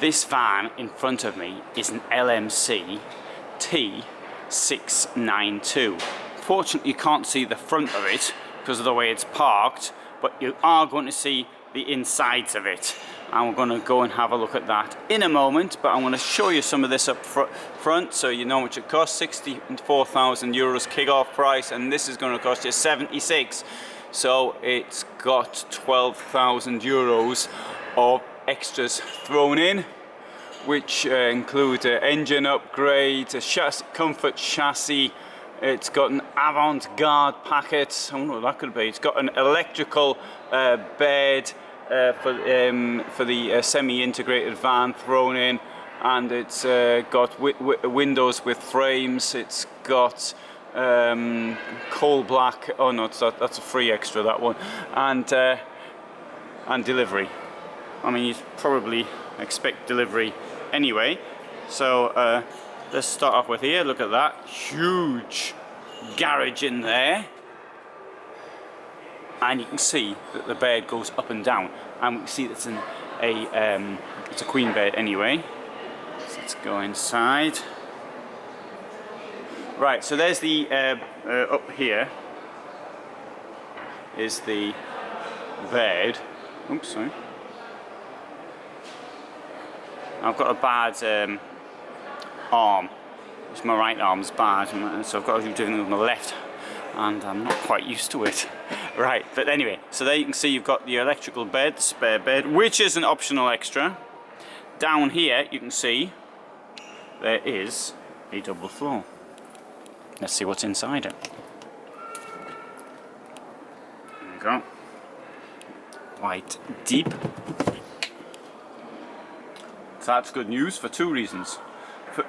This van in front of me is an LMC T692. Fortunately, you can't see the front of it because of the way it's parked, but you are going to see the insides of it. And we're going to go and have a look at that in a moment, but I'm going to show you some of this up front so you know how much it costs. 64,000 euros kick-off price, and this is going to cost you 76. So it's got 12,000 euros of extras thrown in, which include an engine upgrade, a chassis, comfort chassis. It's got an avant-garde packet. I wonder what that could be. It's got an electrical bed for the semi-integrated van thrown in, and it's got windows with frames. It's got coal black. Oh no, that's a free extra, that one, and delivery. I mean, you probably expect delivery anyway. So let's start off with here. Look at that huge garage in there, and you can see that the bed goes up and down, and we can see it's it's a queen bed anyway. So let's go inside. Right, so there's the up here is the bed. Oops, sorry. I've got a bad arm. My right arm's bad, so I've got to do it with my left, and I'm not quite used to it. Right, but anyway, so there you can see you've got the electrical bed, the spare bed, which is an optional extra. Down here you can see there is a double floor. Let's see what's inside it. There we go. Quite deep. So that's good news for two reasons.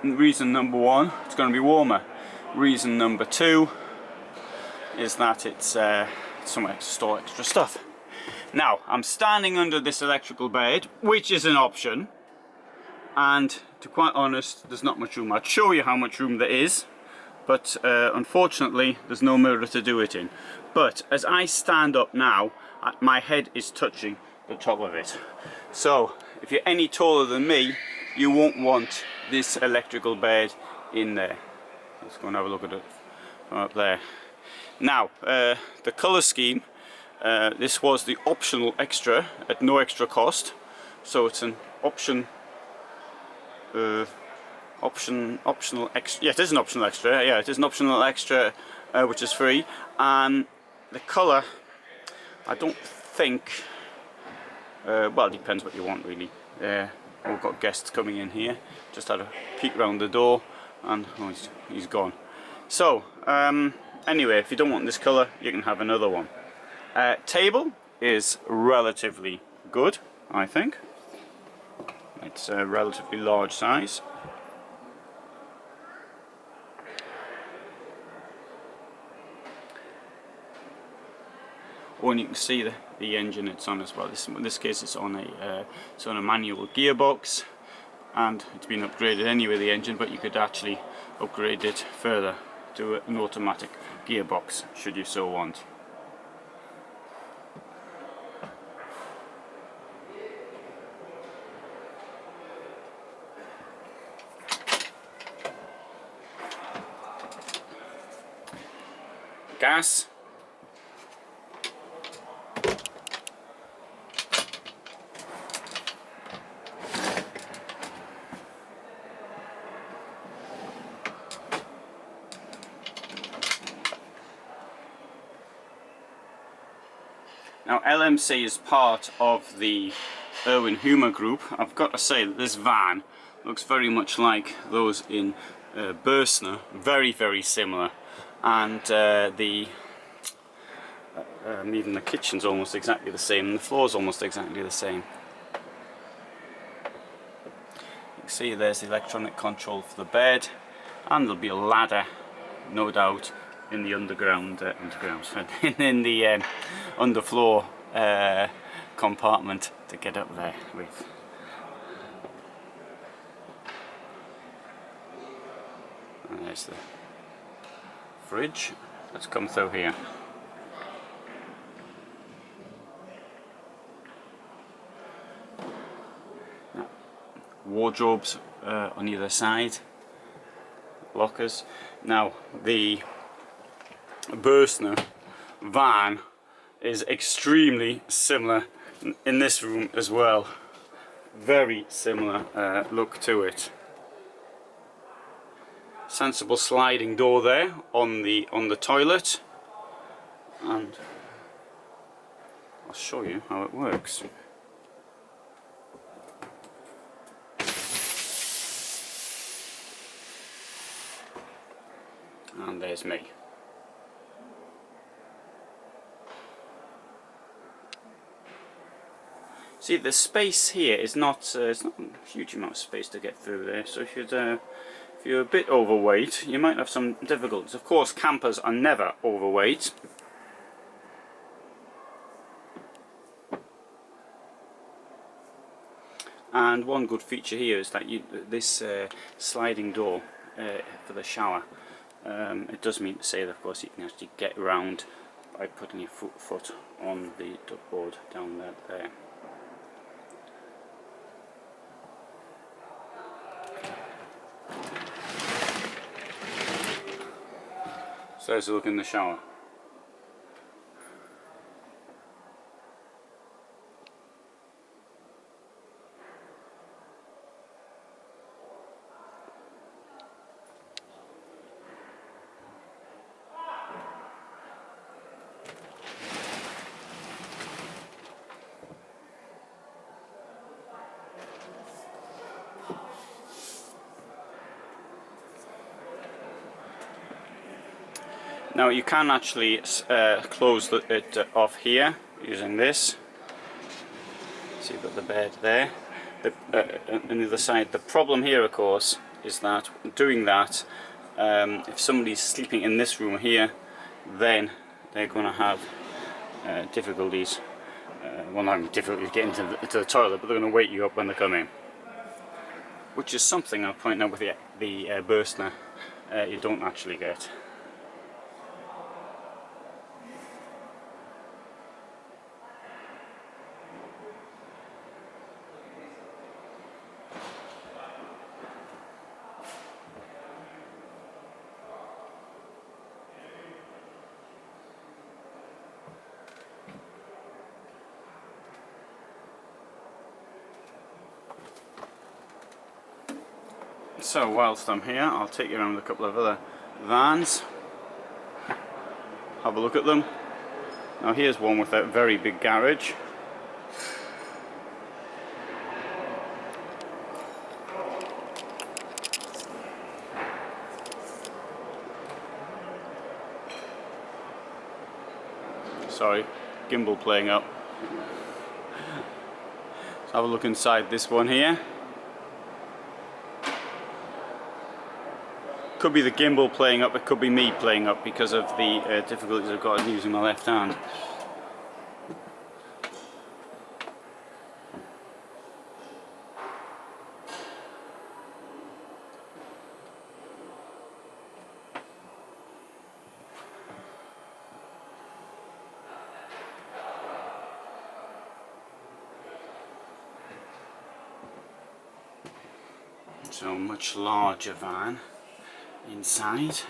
Reason number one, it's going to be warmer. Reason number two is that it's somewhere to store extra stuff. Now, I'm standing under this electrical bed, which is an option, and to be quite honest, there's not much room. I'll show you how much room there is, but unfortunately there's no mirror to do it in. But as I stand up now, my head is touching the top of it. So if you're any taller than me, you won't want this electrical bed in there. Let's go and have a look at it from up there. Now, the colour scheme, this was the optional extra at no extra cost. So it's an optional extra. Yeah, it is an optional extra. Yeah, it is an optional extra, which is free. And the colour, I don't think. Well, it depends what you want, really. We've got guests coming in here. Just had a peek around the door, and oh, he's gone. So anyway, if you don't want this colour, you can have another one. Table is relatively good, I think. It's a relatively large size. Oh, and you can see the engine it's on as well. In this case, it's on a manual gearbox, and it's been upgraded anyway, the engine. But you could actually upgrade it further to an automatic gearbox, should you so want. Gas. Now, LMC is part of the Irwin Humer group. I've got to say that this van looks very much like those in Bursner, very, very similar. And even the kitchen's almost exactly the same, and the floor's almost exactly the same. You can see there's the electronic control for the bed, and there'll be a ladder, no doubt, in the underground, in the underfloor compartment to get up there with. And there's the fridge. Let's come through here. Now, wardrobes on either side, lockers. Now the Bürstner van is extremely similar in this room as well. Very similar look to it. Sensible sliding door there on the toilet, and I'll show you how it works. And there's me. See, the space here is not it's not a huge amount of space to get through there, so if you're a bit overweight, you might have some difficulties. Of course, campers are never overweight. And one good feature here is that this sliding door for the shower, it does mean to say that of course you can actually get around by putting your foot on the duckboard down there. So there's a look in the shower. Now you can actually close it off here using this. So you've got the bed there. On the other side, the problem here of course is that doing that, if somebody's sleeping in this room here, then they're going to have difficulties. Well, not difficulties getting to the toilet, but they're going to wake you up when they come in. Which is something I'll point out with the Bürstner you don't actually get. So whilst I'm here, I'll take you around a couple of other vans, have a look at them. Now here's one with a very big garage. Sorry, gimbal playing up. Let's have a look inside this one here. Could be the gimbal playing up, it could be me playing up because of the difficulties I've got in using my left hand. So much larger van inside.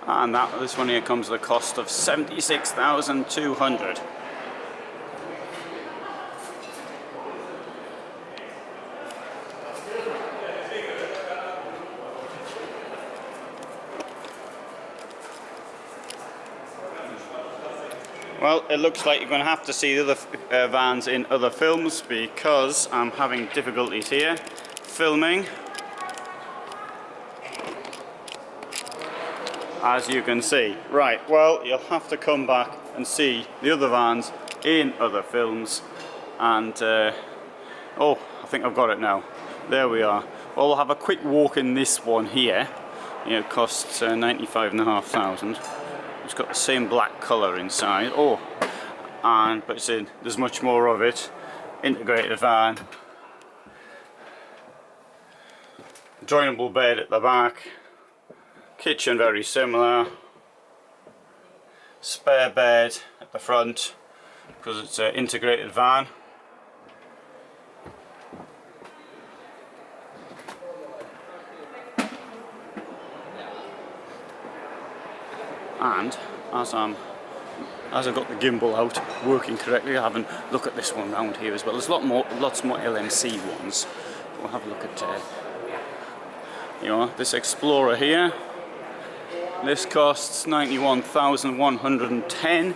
And this one here comes at a cost of 76,200. Well, it looks like you're going to have to see the other vans in other films because I'm having difficulties here filming. As you can see. Right, well, you'll have to come back and see the other vans in other films. And, oh, I think I've got it now. There we are. Well, we'll have a quick walk in this one here. You know, it costs 95,500. It's got the same black colour inside. Oh, but it's in, there's much more of it. Integrated van. Joinable bed at the back, kitchen very similar, spare bed at the front because it's an integrated van. And as I've got the gimbal out working correctly, I haven't looked at this one round here as well. There's lots more LMC ones. We'll have a look at this Explorer here. This costs 91,110.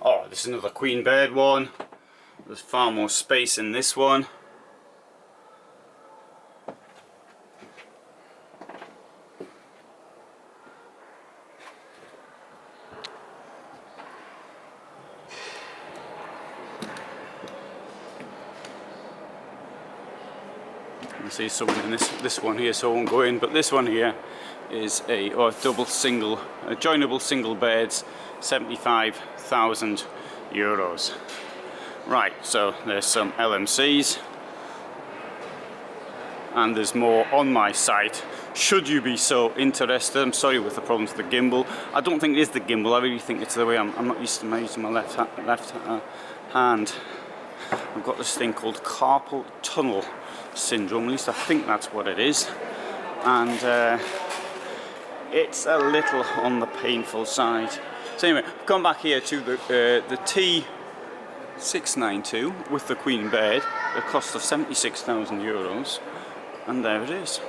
Oh, this is another queen bed one. There's far more space in this one. You can see someone in this one here, so I won't go in, but this one here is a joinable single beds, 75,000 euros. Right, so there's some LMCs, and there's more on my site should you be so interested. I'm sorry with the problems with the gimbal. I don't think it is the gimbal, I really think it's the way I'm not used to using my left hand. I've got this thing called carpal tunnel syndrome, at least I think that's what it is, and it's a little on the painful side. So anyway, I've come back here to the T692 with the queen bed, a cost of 76,000 euros, and there it is.